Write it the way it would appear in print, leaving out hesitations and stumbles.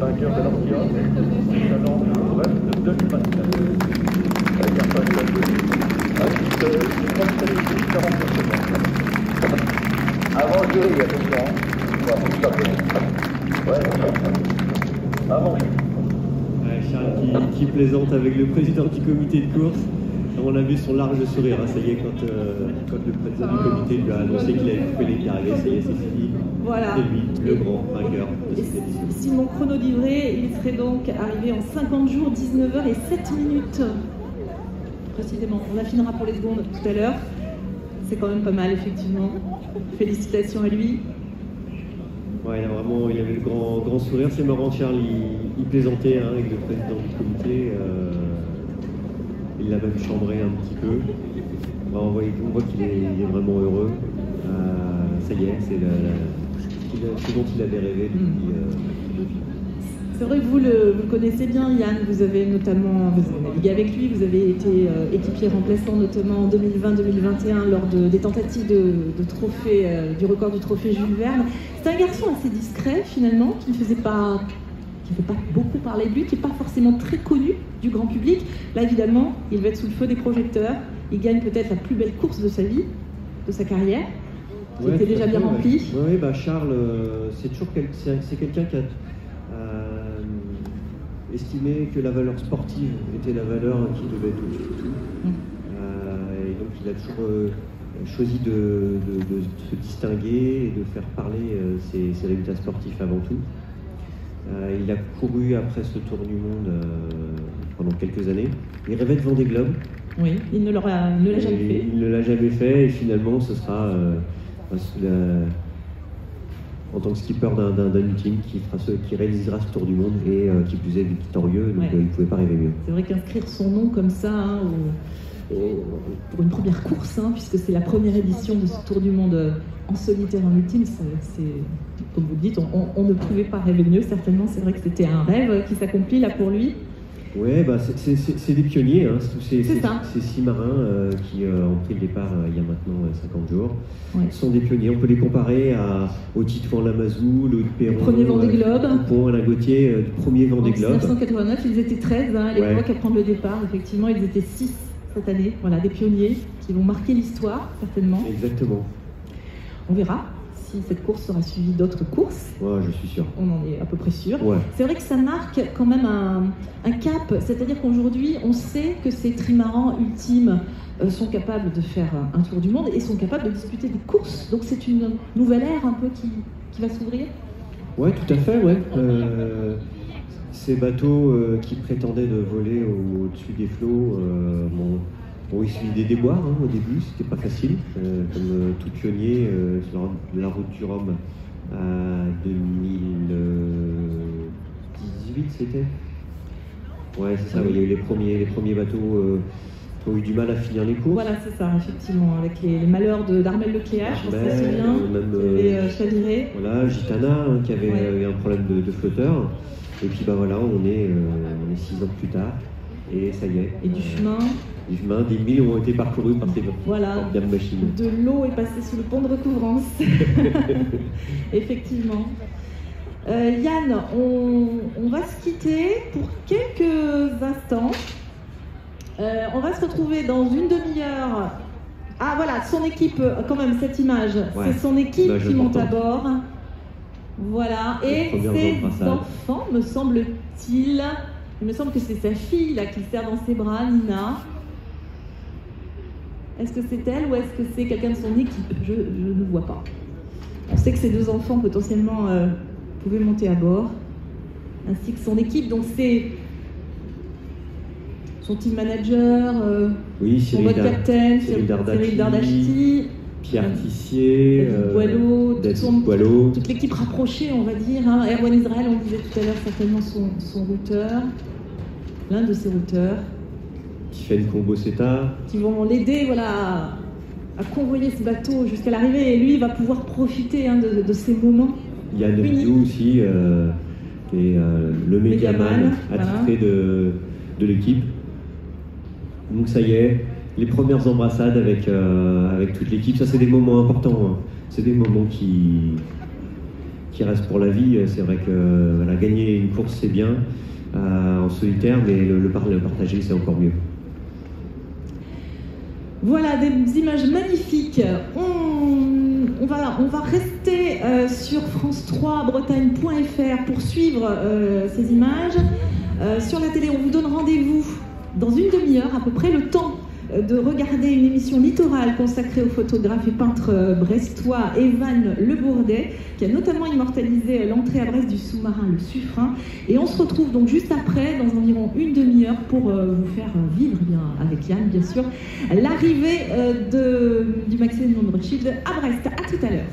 vainqueur de l'Orchion, salon de Brest 2024. Avec un passage de 37 minutes 49 secondes. Avant le jury, attention. Ouais, avant. Charles qui plaisante avec le président du comité de course. On a vu son large sourire, hein, ça y est, quand le président du comité lui a annoncé qu'il avait coupé les pieds arrivés, ça y est, c'est fini. Voilà. C'est lui, le grand vainqueur de cette édition. Si mon chrono dit vrai, il serait donc arrivé en 50 jours, 19h et 7 minutes. Précisément. On affinera pour les secondes tout à l'heure. C'est quand même pas mal, effectivement. Félicitations à lui. Ouais, il avait le grand sourire. C'est marrant, Charles, il plaisantait hein, avec le président du comité. Il l'a même chambré un petit peu. On voit qu'il est vraiment heureux. Ça y est, c'est ce dont il avait rêvé depuis. C'est vrai que vous le connaissez bien, Yann. Vous avez navigué avec lui, vous avez été équipier remplaçant notamment en 2020-2021 lors des tentatives de trophée, du record du trophée Jules Verne. C'est un garçon assez discret finalement, qui ne fait pas beaucoup parler de lui, qui n'est pas forcément très connu du grand public. Là évidemment, il va être sous le feu des projecteurs. Il gagne peut-être la plus belle course de sa vie, de sa carrière, qui était déjà bien remplie. Oui, Charles, c'est quelqu'un qui a estimé que la valeur sportive était la valeur qui devait être au-dessus de tout. Et donc il a toujours choisi de se distinguer et de faire parler ses résultats sportifs avant tout. Il a couru après ce tour du monde pendant quelques années. Il rêvait de Vendée Globe. Oui, il ne l'a jamais fait. Il ne l'a jamais fait et finalement ce sera en tant que skipper d'un team qui réalisera ce tour du monde et qui plus est victorieux, donc il ne pouvait pas rêver mieux. C'est vrai qu'inscrire son nom comme ça pour une première course, hein, puisque c'est la première édition de ce tour du monde en solitaire en ultime, c'est comme vous le dites, on ne pouvait pas rêver mieux, certainement. C'est vrai que c'était un rêve qui s'accomplit là pour lui. Ouais, c'est des pionniers, hein, ces 6 marins qui ont pris le départ il y a maintenant 50 jours. Ouais. Ce sont des pionniers, on peut les comparer au Titouan Lamazou, le Perron, premier Vendée Globe, Dupont, Alain Gauthier, du premier Vendée Globe. En 1989, ils étaient 13 à l'époque à prendre le départ, effectivement, ils étaient 6 cette année. Voilà, des pionniers qui vont marquer l'histoire, certainement. Exactement. On verra si cette course sera suivie d'autres courses. Ouais, je suis sûr. On en est à peu près sûr. Ouais. C'est vrai que ça marque quand même un cap, c'est-à-dire qu'aujourd'hui, on sait que ces trimarans ultimes sont capables de faire un tour du monde et sont capables de disputer des courses. Donc c'est une nouvelle ère un peu qui va s'ouvrir. Ouais, tout à fait, ouais. Ces bateaux qui prétendaient de voler au-dessus des flots, il suivit des déboires hein, au début, c'était pas facile, comme tout pionnier sur la route du Rhum à 2018 c'était. Ouais, c'est ça, il y a eu les premiers bateaux qui ont eu du mal à finir les courses. Voilà, c'est ça, effectivement, avec les malheurs d'Armel Lecléaire, je pense que ça se souvient, qui avait chaviré. Voilà, Gitana hein, qui avait eu un problème de flotteur. Et puis voilà, on est 6 ans plus tard, et ça y est. Et du chemin. Des milles ont été parcourus par ces bien machines. De l'eau est passée sous le pont de recouvrance. Effectivement. Yann, on va se quitter pour quelques instants. On va se retrouver dans une demi-heure. Ah voilà, son équipe, quand même, cette image, c'est son équipe qui monte à bord. Voilà, et ses enfants, me semble-t-il, il me semble que c'est sa fille là qui sert dans ses bras, Nina. Est-ce que c'est elle ou est-ce que c'est quelqu'un de son équipe? Je ne vois pas. On sait que ces 2 enfants potentiellement pouvaient monter à bord, ainsi que son équipe. Donc c'est son team manager, son mode capitaine, Cyril Dardachti, Pierre Tissier, David Boileau, toute l'équipe rapprochée, on va dire. Hein. Erwan Israël, on disait tout à l'heure, certainement son routeur, l'un de ses routeurs. Tiffany Combo-Seta. Qui vont l'aider à convoyer ce bateau jusqu'à l'arrivée. Et lui, il va pouvoir profiter de ces moments. Yann Rioux aussi, qui est le mégaman attitré de l'équipe. Donc ça y est, les premières embrassades avec toute l'équipe, ça c'est des moments importants. Hein. C'est des moments qui qui reste pour la vie. C'est vrai que voilà, gagner une course c'est bien en solitaire, mais le partager c'est encore mieux. Voilà des images magnifiques. On va rester sur france3bretagne.fr pour suivre ces images. Sur la télé, on vous donne rendez-vous dans une demi-heure, à peu près le temps de regarder une émission littorale consacrée au photographe et peintre brestois Evan Le Bourdet, qui a notamment immortalisé l'entrée à Brest du sous-marin Le Suffren. Et on se retrouve donc juste après, dans environ une demi-heure, pour vous faire vivre, bien, avec Yann bien sûr, l'arrivée du Maxime de Rothschild à Brest. À tout à l'heure.